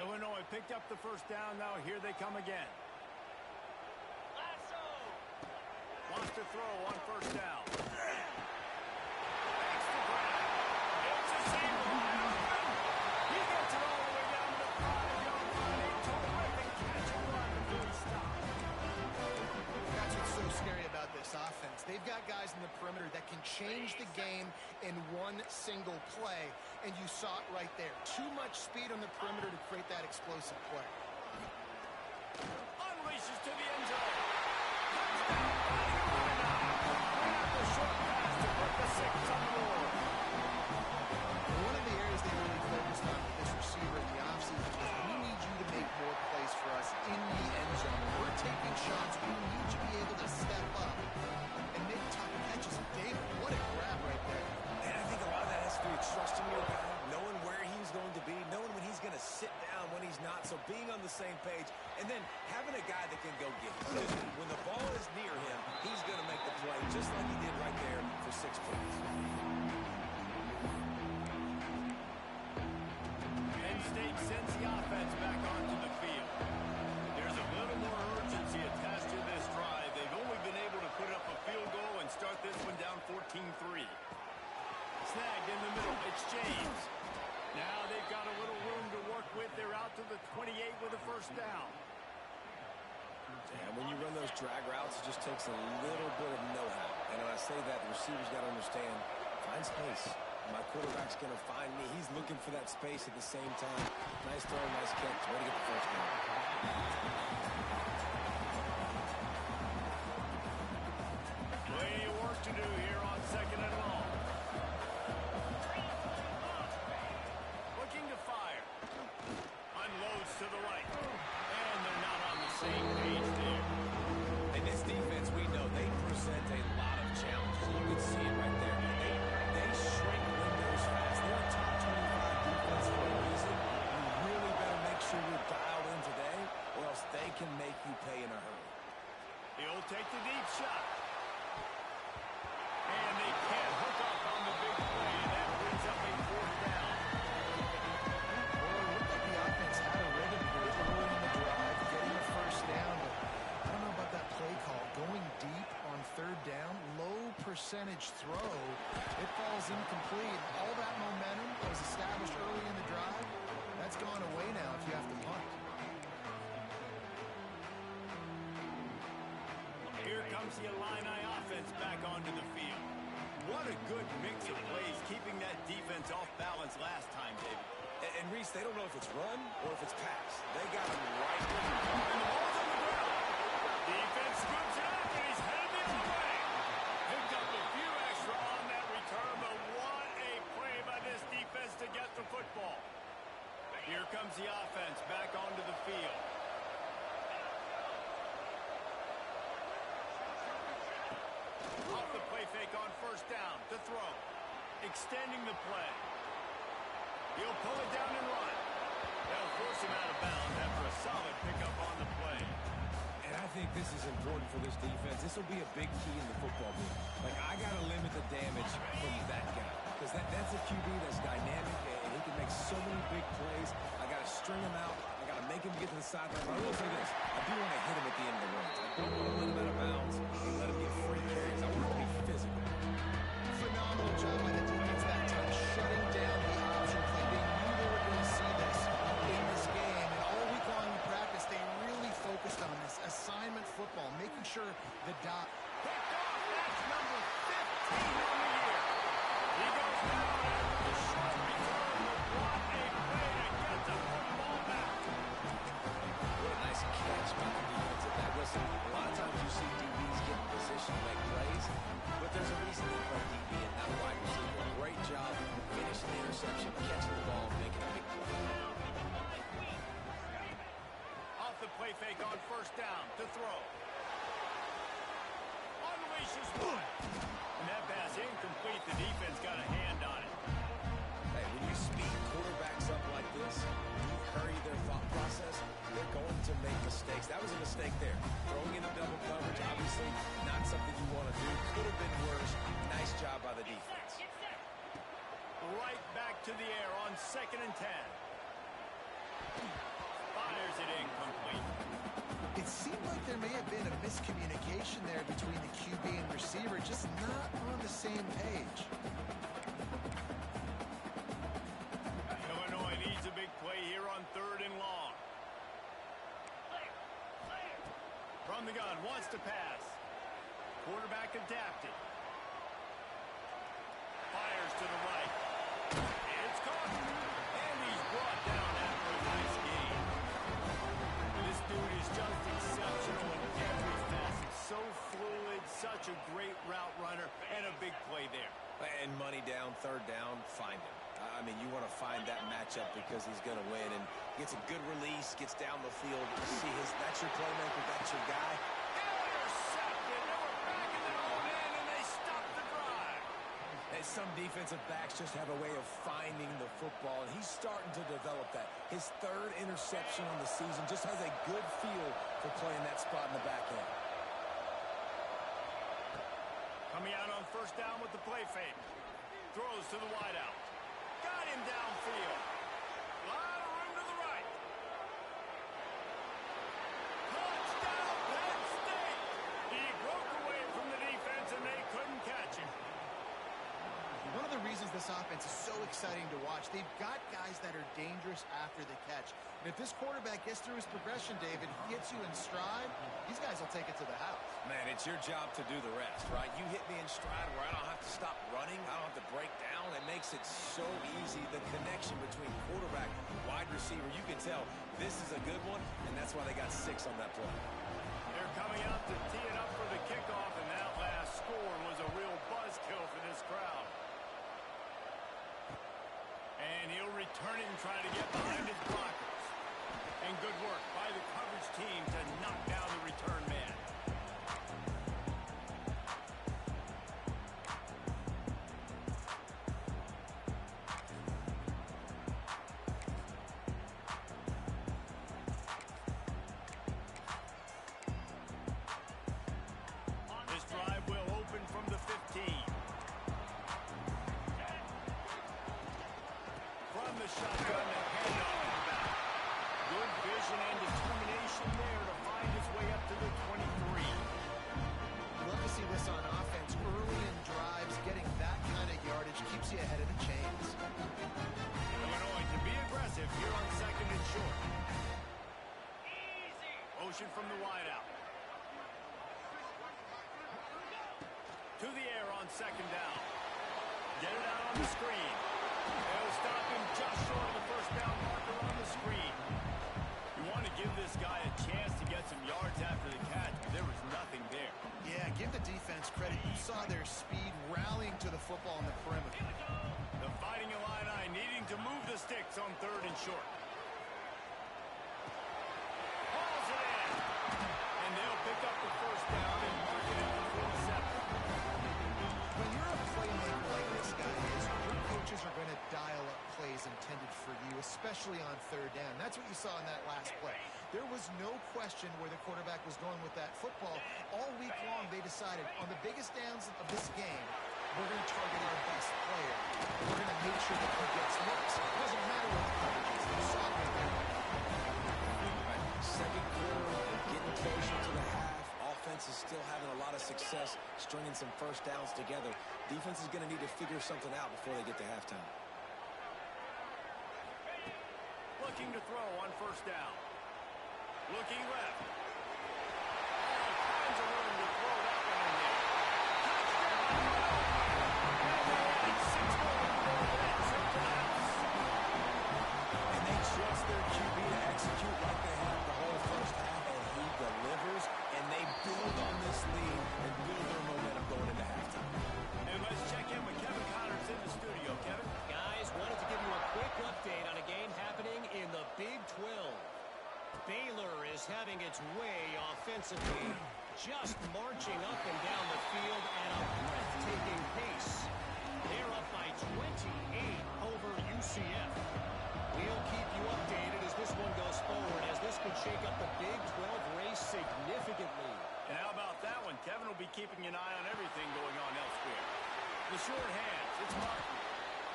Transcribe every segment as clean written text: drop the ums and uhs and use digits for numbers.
Illinois picked up the first down. Now here they come again. Wants to throw on first down. Makes the grab. It's a single. He gets it all the way down to the 5-yard line. A terrific catch and run before he stopped. That's what's so scary about this offense. They've got guys in the perimeter that can change the game in one single play, and you saw it right there. Too much speed on the perimeter to create that explosive play. Unleashes to the end zone. Touchdown. Bring out the short pass to put the 6 on the board. One of the areas they really focused on with this receiver in the offseason was we need you to make more plays for us in the end zone. We're taking shots. We need you to be able to step up and make tough catches. David, what a grab right there. And I think a lot of that has to do with trusting your guy, knowing where he's going to be, knowing when he's going to sit down, when he's not, so being on the same page, and then having a guy that can go get it. Because when the ball is near him, he's going to make the play, just like he did right there for 6 points. Penn State sends the offense back onto the field. There's a little more urgency attached to this drive. They've only been able to put up a field goal and start this one down 14-3. Snagged in the middle. It's James. Now they've got a little room to work with. They're out to the 28 with a first down. And when you run those drag routes, it just takes a little bit of know-how. And when I say that, the receiver's got to understand, find space. My quarterback's going to find me. He's looking for that space at the same time. Nice throw, nice catch. Way to get the first down. Plenty of work to do here on 2nd and long. Looking to fire. Unloads to the right. And they're not on the same page there. And this defense, we know, they present a lot of challenges. You can see it right there. They shrink windows fast. They're a top 25 defense for a reason. You really better make sure you're dialed in today, or else they can make you pay in a hurry. He'll take the deep shot. And they can't hook up on the big play, and that brings up a 4th down. Well, it looked like the offense had a rhythm here early in the drive, getting a first down. But I don't know about that play call. Going deep on 3rd down, low percentage throw. It falls incomplete. All that momentum that was established early in the drive, that's gone away now if you have to punt. Here comes the Illini offense back onto the field. What a good mix of plays, keeping that defense off balance last time, David. And Reese, they don't know if it's run or if it's pass. They got him right there. And the ball's on the ground. Defense scoops it up, and he's headed the other way. Picked up a few extra on that return, but what a play by this defense to get the football. Here comes the offense back onto the field. Off the play fake on first down. To throw. Extending the play. He'll pull it down and run. They'll force him out of bounds after a solid pickup on the play. And I think this is important for this defense. This will be a big key in the football game. Like, I got to limit the damage from that guy. Because that's a QB that's dynamic, and he can make so many big plays. I got to string him out. I got to make him get to the sideline. But I will say this. I do want to hit him at the end of the runs. I don't want to let him out of bounds and let him get free carries. I want him to be physical. Phenomenal job by the defense that time, shutting down the option play. They knew they were going to see this in this game. And all week long in practice, they really focused on this assignment football, making sure the dot. Picked off. That's number 15 on the year. He goes down after the short return. What a play to get the football back. What a nice catch by the defense at that. Listen, a lot of times you see DBs get in position to make plays, but there's a reason they play DB and not wide receiver. Great job finishing the interception, catching the ball, making a big play. Off the play fake on first down. To throw. Unleashes one. And that pass incomplete. The defense got a hand on it. Hey, when you speed quarterbacks up like this, you hurry their thought process, they're going to make mistakes. That was a mistake there. Throwing into double coverage, obviously not something you want to do. Could have been worse. Nice job by the defense. Right back to the air on 2nd and 10. there may have been a miscommunication there between the QB and receiver, just not on the same page. Illinois needs a big play here on 3rd and long. From the gun, wants to pass. Quarterback adapted. Fires to the right. It's caught. And he's brought down after a nice gain. This dude is just exceptional in every facet. So fluid, such a great route runner, and a big play there. And money down, 3rd down, find him. I mean, you want to find that matchup because he's going to win. And gets a good release, gets down the field. You see that's your playmaker, that's your guy. Intercepted. They were back in their own end, and they stopped the drive. And some defensive backs just have a way of finding the football, and he's starting to develop that. His 3rd interception on the season, just has a good feel for playing that spot in the back end. Coming out on 1st down with the play fake. Throws to the wideout. Got him downfield. Lot of room to the right. Touchdown, Penn State. He broke away from the defense, and they couldn't catch him. One of the reasons this offense is so exciting to watch, they've got guys that are dangerous after the catch. And if this quarterback gets through his progression, David, he gets you in stride, these guys will take it to the house. Man, it's your job to do the rest, right? You hit me in stride where I don't have to stop running. I don't have to break down. It makes it so easy. The connection between quarterback and wide receiver, you can tell this is a good one, and that's why they got 6 on that play. They're coming out to tee it up for the kickoff, and that last score was a real buzzkill for this crowd. And he'll return it and try to get behind his blockers. And good work by the coverage team to knock down the return man. This drive will open from the 15. From the shotgun, the handoff to the back. Good vision and determination there to find his way up to the 23. You love to see this on offense. Early in drives, getting that kind of yardage keeps you ahead of the chains. Illinois can be aggressive here on 2nd and short. Motion from the wideout. To the air on 2nd down. Get it out on the screen. They'll stop him just short of the 1st down marker on the screen. You want to give this guy a chance to get some yards after the catch, but there was nothing there. Yeah, give the defense credit. You saw their speed rallying to the football on the perimeter. The Fighting Illini needing to move the sticks on 3rd and short. Hauls it in. And they'll pick up the 1st down and mark it at the 47. When you're a playmaker like this guy is, your coaches are going to dial up plays intended for you, especially on 3rd down. That's what you saw in that last play. There was no question where the quarterback was going with that football. All week long, they decided on the biggest downs of this game, we're going to target our best player. We're going to make sure that he gets looks. It doesn't matter what the coverage is. They saw it right there. Right. 2nd quarter, getting closer to the half. Offense is still having a lot of success stringing some 1st downs together. Defense is going to need to figure something out before they get to halftime. Looking to throw on 1st down. Looking left. All kinds of room to throw that one in there. Touchdown! And 6 more to go. That trip to the house. And they trust their QB to execute like they have the whole 1st half, and he delivers, and they build on this lead and build their momentum going into halftime. And let's check in with Kevin Connors in the studio. Kevin? Guys, wanted to give you a quick update on a game happening in the Big 12. Baylor is having its way offensively, just marching up and down the field at a breathtaking pace. They're up by 28 over UCF. We'll keep you updated as this one goes forward, as this could shake up the Big 12 race significantly. And how about that one? Kevin will be keeping an eye on everything going on elsewhere. The short hands, it's Martin.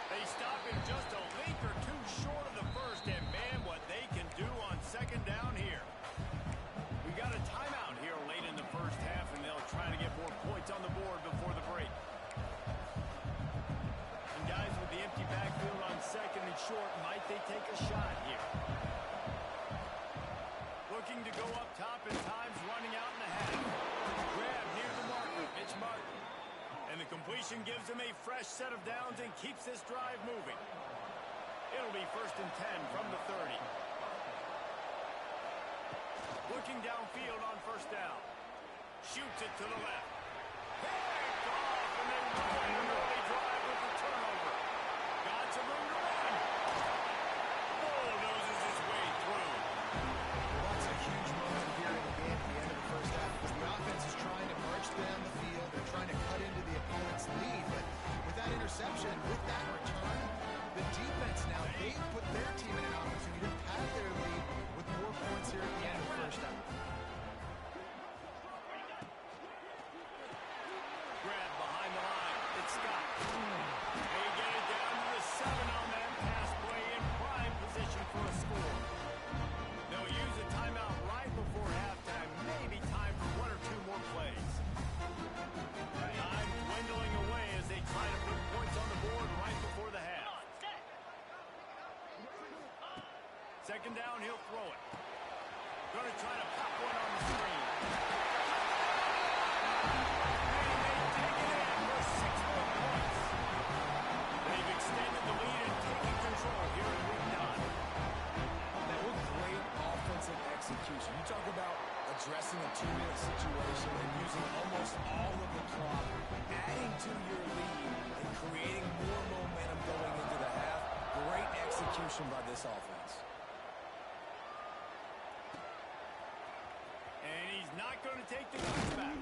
They stop him just a link or two short of the 1st, and man, what they can do on 2nd down here. We got a timeout here they take a shot here. Looking to go up top, and time's running out in the half. Grab near the marker, Mitch Martin. And the completion gives him a fresh set of downs and keeps this drive moving. It'll be 1st and 10 from the 30. Looking downfield on 1st down. Shoots it to the left. Picked off, and they run an early drive with the turnover. Got some room to run. Bulldozes his way through. Well, that's a huge moment here in the game at the end of the first half because the offense is trying to march down the field. They're trying to cut into the opponent's lead. But with that interception, with that return, the defense now, they put their team in an opportunity to pad their lead with more points here at the end of the first half. Grab behind the line. It's Scott. They get it down to the 7 on that pass play in prime position for a score. They'll use a timeout right before halftime. Maybe time for 1 or 2 more plays. Time dwindling away as they try to put points on the board right before the half. 2nd down, he'll throw it. Going to try to pop one on the screen. And they take it in for 6 more points. They've extended the lead and taken control here in week 9. That was great offensive execution. You talk about addressing a 2-minute situation and using almost all of the clock, adding to your lead and creating more momentum going into the half. Great execution by this offense. And he's not going to take the touchback.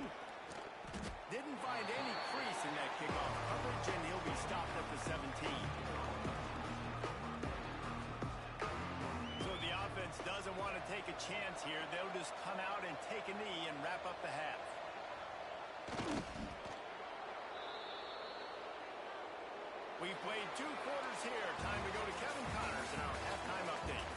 Didn't find any crease in that kickoff coverage, and he'll be stopped at the 17. So the offense doesn't want to take a chance here. They'll just come out and take a knee and wrap up the half. We've played 2 quarters here. Time to go to Kevin Connors in our halftime update.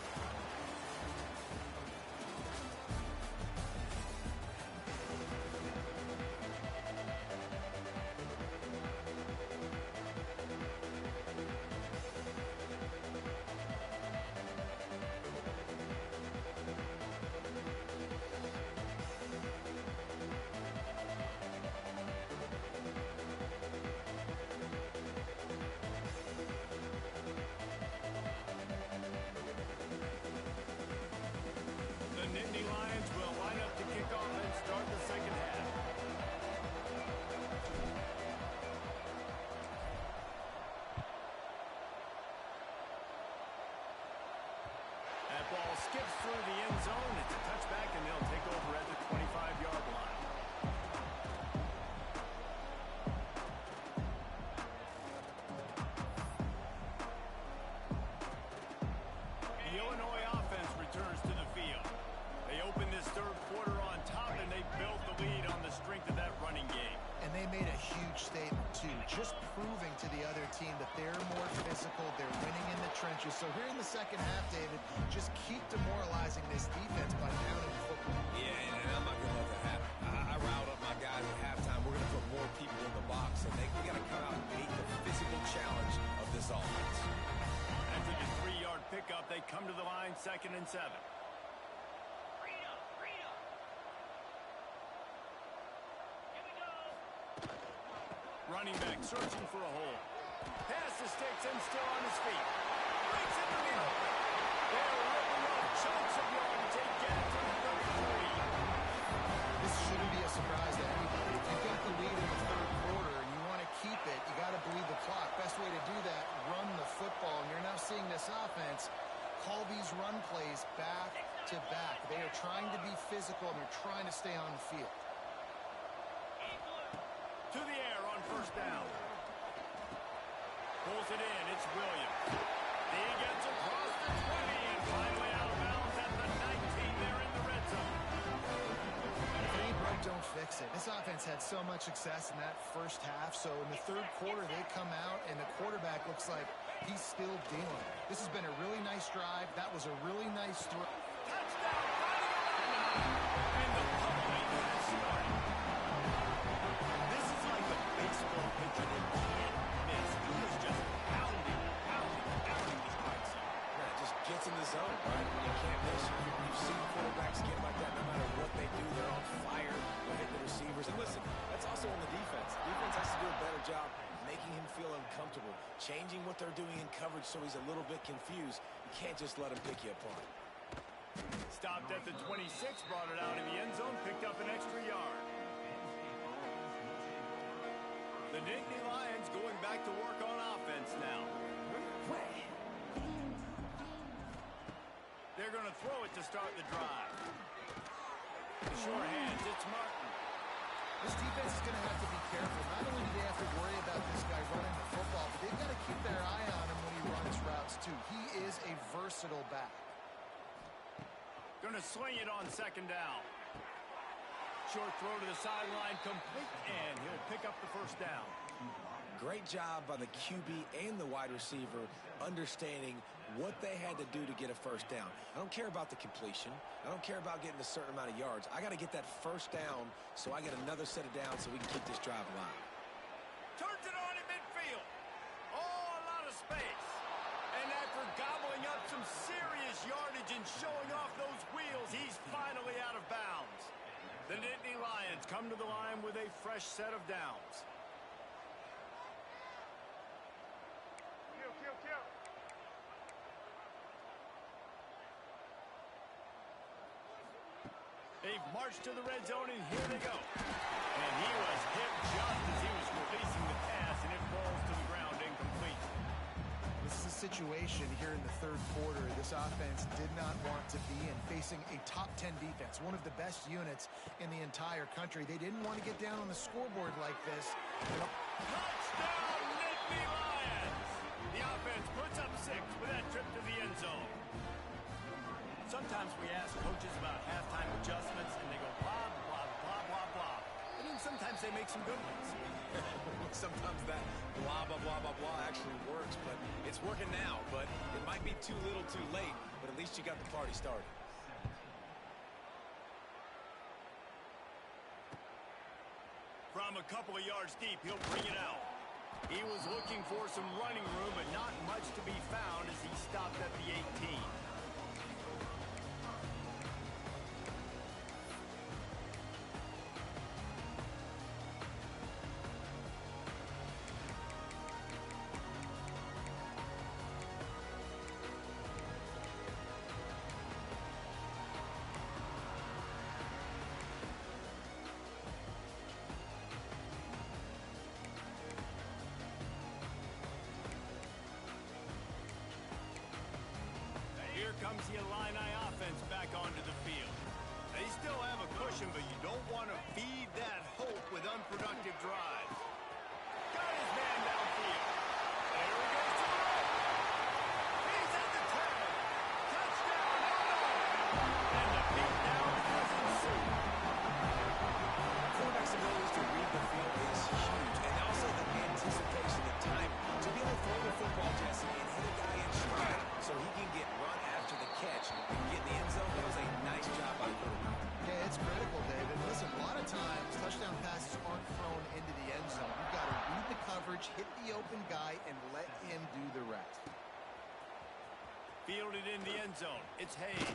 Ball skips through the end zone. It's a touchback, and they'll take over at the 25-yard line. The Illinois offense returns to the field. They open this 3rd quarter on top, and they built the lead on the strength of that running game. And they made a huge statement, too, just proving to the other team that they're more physical, they're winning in the trenches. So here in the second half, David, just keep demoralizing this defense by pounding the football. Yeah, and I'm not going to let that happen. I riled up my guys at halftime. We're going to put more people in the box, and we got to come out and meet the physical challenge of this offense. After the 3-yard pickup, they come to the line 2nd and 7. Running back searching for a hole. Pass the sticks and still on his feet. Breaks into the open. They're ripping off chunks of yardage. They get it to the 33. This shouldn't be a surprise to anybody. If you've got the lead in the 3rd quarter and you want to keep it, you got to bleed the clock. Best way to do that, run the football. And you're now seeing this offense call these run plays back to back. They are trying to be physical and they're trying to stay on the field. To the air on 1st down. Pulls it in. It's Williams. He gets across the 20 and finally out of bounds at the 19 there in the red zone. If it ain't broke, don't fix it. This offense had so much success in that first half, so in the 3rd quarter they come out and the quarterback looks like he's still dealing. This has been a really nice drive. That was a really nice throw. Touchdown! And the pummeling has started. This is like a baseball pitcher that can't miss. He was just pounding the strike zone. in the zone, right? You can't miss. You've seen quarterbacks get like that no matter what they do. They're on fire. They're hitting the receivers. And listen, that's also on the defense. The defense has to do a better job making him feel uncomfortable, changing what they're doing in coverage so he's a little bit confused. You can't just let him pick you apart. Stopped at the 26, brought it out in the end zone, picked up an extra yard. The Nittany Lions going back to work on offense now. They're going to throw it to start the drive. The short hands, it's Martin. This defense is going to have to be careful. Not only do they have to worry about this guy running the football, but they've got to keep their eye on him when he runs routes, too. He is a versatile back. Going to sling it on second down. Short throw to the sideline, complete, and he'll pick up the first down. Great job by the QB and the wide receiver understanding what they had to do to get a first down. I don't care about the completion. I don't care about getting a certain amount of yards. I got to get that first down so I get another set of downs so we can keep this drive alive. Turns it on in midfield. Oh, a lot of space. And after gobbling up some serious yardage and showing off those wheels, he's finally out of bounds. The Nittany Lions come to the line with a fresh set of downs. They've marched to the red zone, and here they go. And he was hit just as he was releasing the pass, and it falls to the ground incomplete. This is a situation here in the third quarter this offense did not want to be in, facing a top 10 defense, one of the best units in the entire country. They didn't want to get down on the scoreboard like this. Touchdown, Nittany Lions! The offense puts up 6 with that trip to the end zone. Sometimes we ask coaches about halftime adjustments, and they go blah, blah, blah, blah, blah. And then sometimes they make some good ones. Sometimes that blah, blah, blah, blah, blah actually works, but it's working now. But it might be too little too late, but at least you got the party started. From a couple of yards deep, he'll bring it out. He was looking for some running room, but not much to be found as he stopped at the 18. Here comes the Illini offense back onto the field. They still have a cushion, but you don't want to feed that hope with unproductive drives. Got his man downfield. There he goes to the right. He's at the 10. Touchdown, Illinois. And the beatdown has ensued. Quarterback's ability to read the field is huge, and also the anticipation, the time to be able to throw the football, Jesse, and hit a guy in stride so he can get run after the catch and get in the end zone. That was a nice job by the quarterback. Yeah, it's critical, David. Listen, a lot of times touchdown passes aren't thrown into the end zone. You've got to read the coverage, hit the open guy, and let him do the rest. Fielded in the end zone. It's Hayes.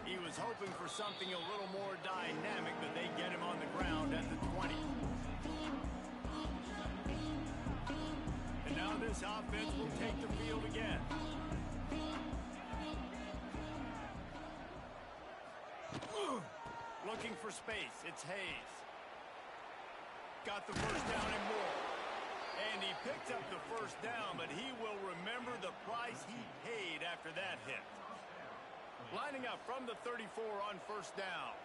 He was hoping for something a little more dynamic, but they get him on the ground at the 20. And now this offense will take the field again. Looking for space. It's Hayes. Got the first down and more. And he picked up the first down, but he will remember the price he paid after that hit. Lining up from the 34 on first down.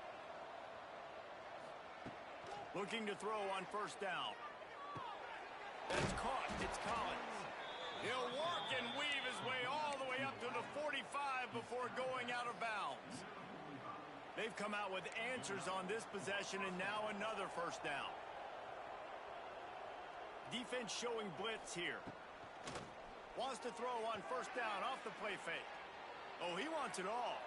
Looking to throw on first down. That's caught. It's Collins. He'll work and weave his way all the way up to the 45 before going out of bounds. They've come out with answers on this possession, and now another first down. Defense showing blitz here. Wants to throw on first down off the play fake. Oh, he wants it all.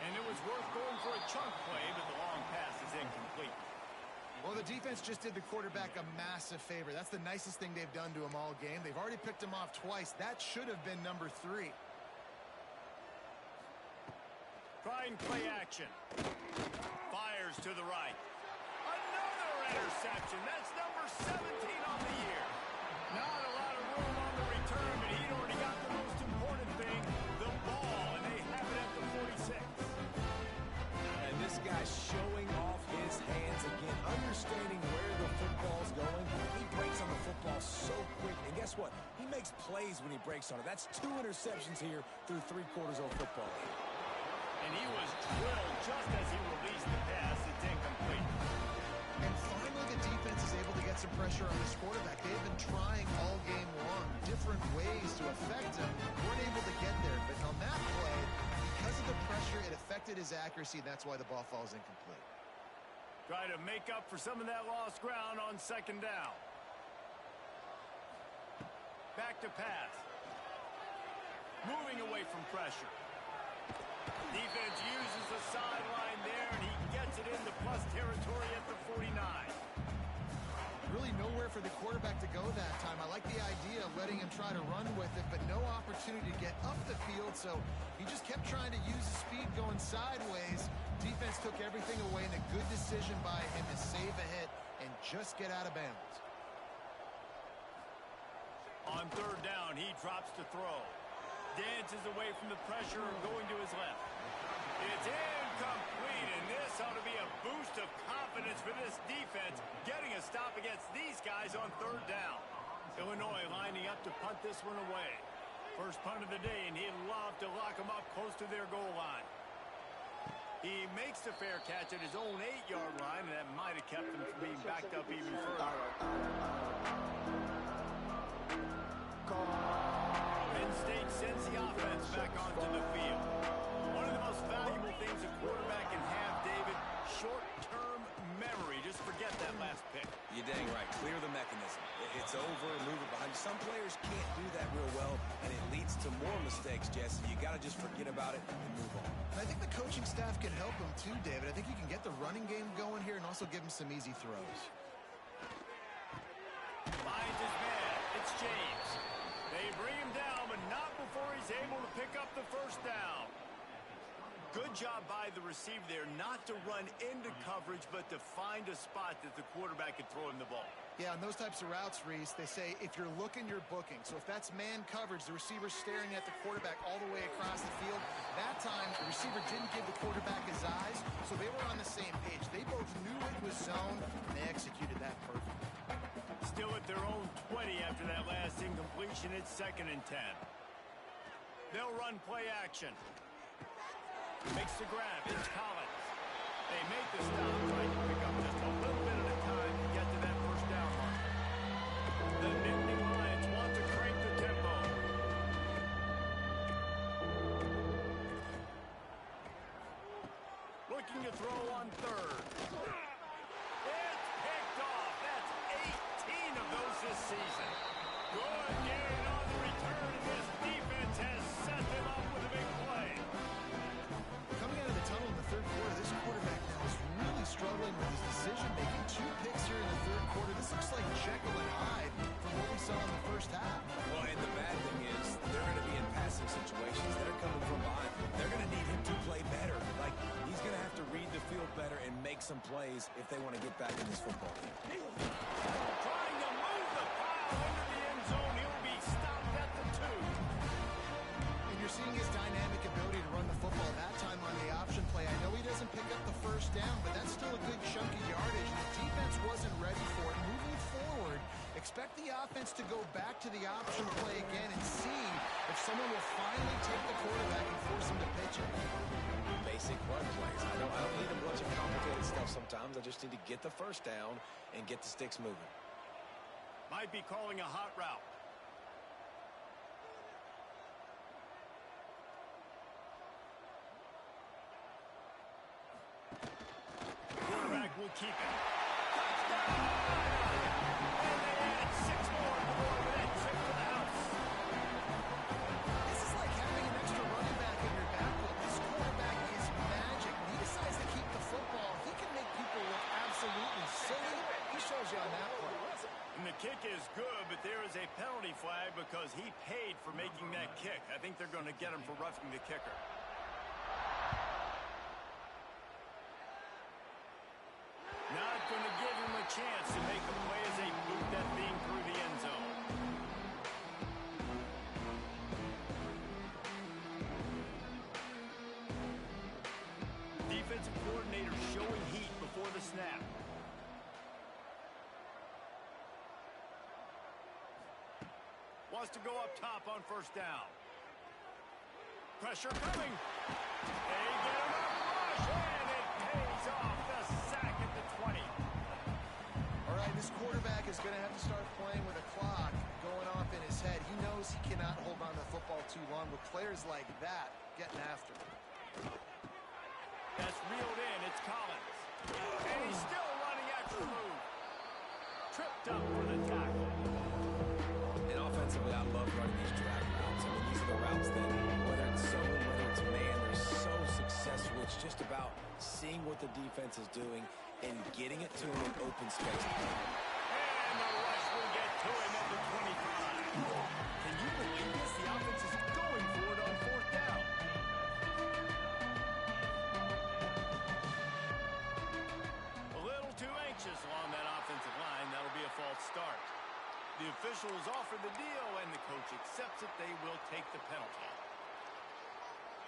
And it was worth going for a chunk play, but the long pass is incomplete. Well, the defense just did the quarterback a massive favor. That's the nicest thing they've done to him all game. They've already picked him off twice. That should have been number 3. Trying play action. Fires to the right. Another interception. That's number 17 on the year. Not a lot of room on the return, but he'd already got the most important thing, the ball, and they have it at the 46. And this guy's showing off his hands again, understanding where the football's going. He breaks on the football so quick, and guess what? He makes plays when he breaks on it. That's 2 interceptions here through 3 quarters of football. And he was drilled just as he released the pass. It's incomplete. And finally the defense is able to get some pressure on this quarterback. They've been trying all game long, different ways to affect him. Weren't able to get there, but on that play, because of the pressure, it affected his accuracy, and that's why the ball falls incomplete. Try to make up for some of that lost ground on second down. Back to pass. Moving away from pressure. Defense uses the sideline there, and he gets it into plus territory at the 49. Really nowhere for the quarterback to go that time. I like the idea of letting him try to run with it, but no opportunity to get up the field, so he just kept trying to use his speed going sideways. Defense took everything away, and a good decision by him to save a hit and just get out of bounds. On third down, he drops to throw. Dances away from the pressure, going to his left. It's incomplete, and this ought to be a boost of confidence for this defense, getting a stop against these guys on third down. Illinois lining up to punt this one away. First punt of the day, and he'd love to lock them up close to their goal line. He makes the fair catch at his own 8-yard line, and that might have kept him from being backed up even further. Penn State sends the offense back onto the field. One of the most valuable things a quarterback can have, David, short-term memory. Just forget that last pick. You're dang right. Clear the mechanism. It's over, move it behind. Some players can't do that real well, and it leads to more mistakes, Jesse. You got to just forget about it and move on. I think the coaching staff can help him too, David. I think you can get the running game going here and also give him some easy throws. Finds his man. It's James. They bring him down, but not before he's able to pick up the first down. Good job by the receiver there not to run into coverage, but to find a spot that the quarterback could throw him the ball. Yeah, on those types of routes, Reese, they say if you're looking, you're booking. So if that's man coverage, the receiver's staring at the quarterback all the way across the field. That time, the receiver didn't give the quarterback his eyes, so they were on the same page. They both knew it was zone, and they executed that perfectly. Still at their own 20 after that last incompletion. It's 2nd and 10. They'll run play action. Makes the grab. It's Collins. They make the stop, trying to pick up just a little bit at a time to get to that first down mark. The Nittany Lions want to crank the tempo. Looking to throw on third. It's picked off. That's 18 of those this season. Good gain on the return, and this defense has set them up with a big play. Coming out of the tunnel in the third quarter, this quarterback now is really struggling with his decision-making. 2 picks here in the third quarter. This looks like Jekyll and Hyde from what we saw in the first half. Well, and the bad thing is they're going to be in passing situations. They're coming from behind. They're going to need him to play better. Like, he's going to have to read the field better and make some plays if they want to get back in this football game. Trying to move the pile into the end zone. He'll be stopped at the 2. And you're seeing his dynamic ability to run the football that time on the option play. I know he doesn't pick up the first down, but that's still a good chunk of yardage. The defense wasn't ready for it. Moving forward, expect the offense to go back to the option play again and see if someone will finally take the quarterback and force him to pitch it. Basic run plays. I don't need a bunch of complicated stuff sometimes. I just need to get the first down and get the sticks moving. Might be calling a hot route. Quarterback will keep it. Touchdown! And they add 6 more with that trip to the house. This is like having an extra running back in your backfield. This quarterback is magic. When he decides to keep the football, he can make people look absolutely silly. He shows you on that play. And the kick is good, but there is a penalty flag because he paid for making that kick. I think they're going to get him for roughing the kicker. going to give him a chance to make a play as they boot that thing through the end zone. Defensive coordinator showing heat before the snap. Wants to go up top on first down. Pressure coming. They get him up, rush, and it pays off the sack at the 20. All right, this quarterback is going to have to start playing with a clock going off in his head. He knows he cannot hold on to the football too long with players like that getting after him. That's reeled in. It's Collins. And he's still running after the move. Tripped up for the tackle. And offensively, I love running these drag routes. I mean, these are the routes that, whether it's zone, whether it's man, they're so successful. It's just about seeing what the defense is doing and getting it to him in open space. And the rush will get to him at the 25. Can you believe this? The offense is going for it on fourth down. A little too anxious along that offensive line. That'll be a false start. The officials offer the deal, and the coach accepts it. They will take the penalty.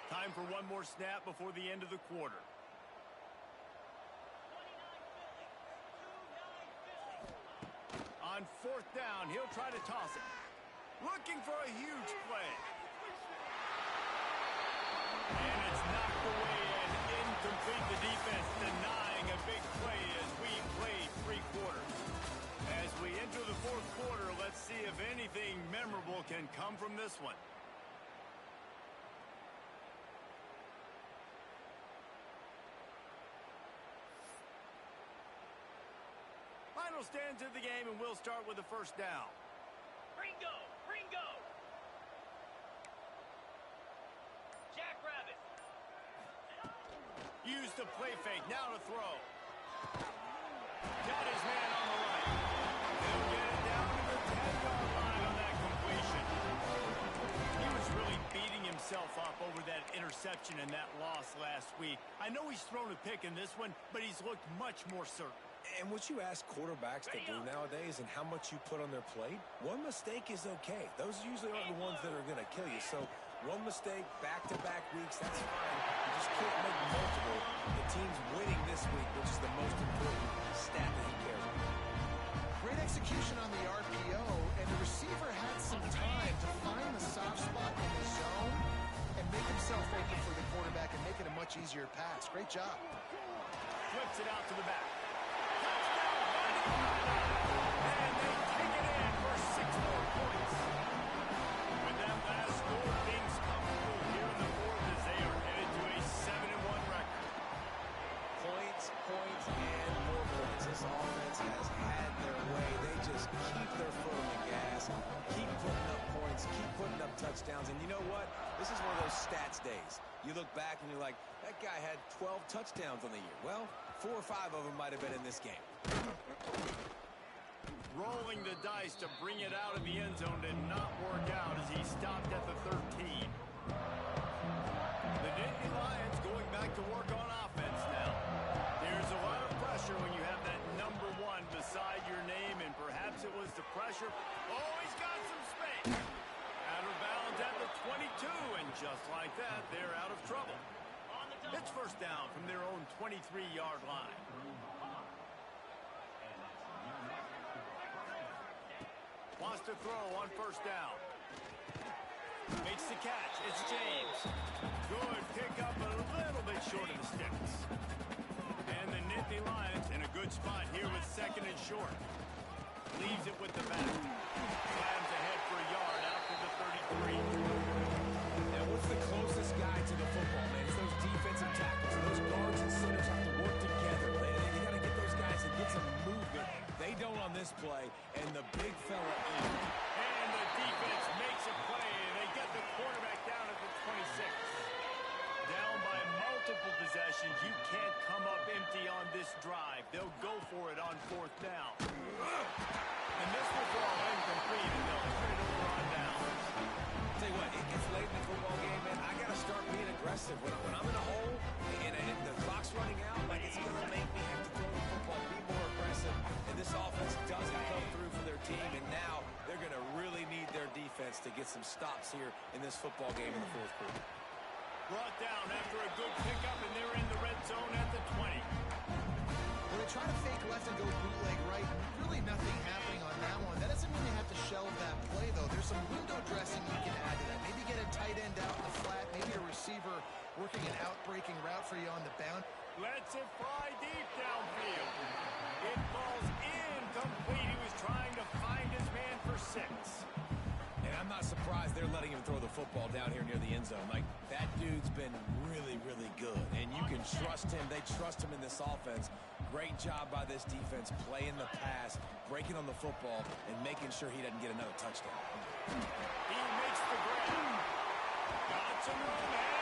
Time for one more snap before the end of the quarter. On fourth down, he'll try to toss it. Looking for a huge play. And it's knocked away and incomplete. The defense denying a big play as we played three quarters. As we enter the fourth quarter, let's see if anything memorable can come from this one. Final stands of the game, and we'll start with the first down. Ringo! Ringo! Jackrabbit! Use the play fake. Now to throw. Got his man on the right. He'll get it down to the 10-yard line on that completion. He was really beating himself up over that interception and that loss last week. I know he's thrown a pick in this one, but he's looked much more certain. And what you ask quarterbacks to do nowadays and how much you put on their plate, one mistake is okay. Those usually aren't the ones that are going to kill you. So one mistake, back-to-back weeks, that's fine. You just can't make multiple. The team's winning this week, which is the most important stat that he cares about. Great execution on the RPO, and the receiver had some time to find the soft spot in the zone and make himself open for the quarterback and make it a much easier pass. Great job. Flips it out to the back. And they take it in for 6 more points. With that last score, things comfortable here in the fourth as they are headed to a 7-1 record. Points, and more points. This offense has had their way. They just keep their foot on the gas, keep putting up points, keep putting up touchdowns. And you know what? This is one of those stats days. You look back and you're like, that guy had 12 touchdowns on the year. Well, 4 or 5 of them might have been in this game. Rolling the dice to bring it out of the end zone did not work out as he stopped at the 13. The Nittany Lions going back to work on offense now. There's a lot of pressure when you have that number 1 beside your name, and perhaps it was the pressure. Oh, he's got some space. Out of bounds at the 22, and just like that, they're out of trouble. It's first down from their own 23-yard line. Wants to throw on first down. Makes the catch. It's James. Good pickup, a little bit short of the sticks. And the Nittany Lions in a good spot here with second and short. Leaves it with the back. Slams ahead for a yard out to the 33. Now, what's the closest guy to the football, man? It's those defensive tackles. Those guards and centers have to work together. You got to get those guys and get some movement. They don't on this play, and the big fella in. And the defense makes a play, and they get the quarterback down at the 26. Down by multiple possessions. You can't come up empty on this drive. They'll go for it on fourth down. And this will fall incomplete, and they'll turn it over on downs. Tell you what, it gets late in the football game, man. I got to start being aggressive. When I'm in a hole and the clock's running out, like, it's going to make me have to throw the football, be more aggressive. team, and now they're going to really need their defense to get some stops here in this football game in the fourth quarter. Brought down after a good pickup, and they're in the red zone at the 20. Well, they try to fake left and go bootleg right. Really nothing happening on that one. That doesn't mean they have to shelve that play, though. There's some window dressing you can add to that. Maybe get a tight end out in the flat. Maybe a receiver working an out-breaking route for you on the bound. Lets it fly deep downfield. It falls incomplete. He was trying to find his man for 6. And I'm not surprised they're letting him throw the football down here near the end zone. Like, that dude's been really, really good. And you can trust him. They trust him in this offense. Great job by this defense playing the pass, breaking on the football, and making sure he doesn't get another touchdown. He makes the grab. Got some room.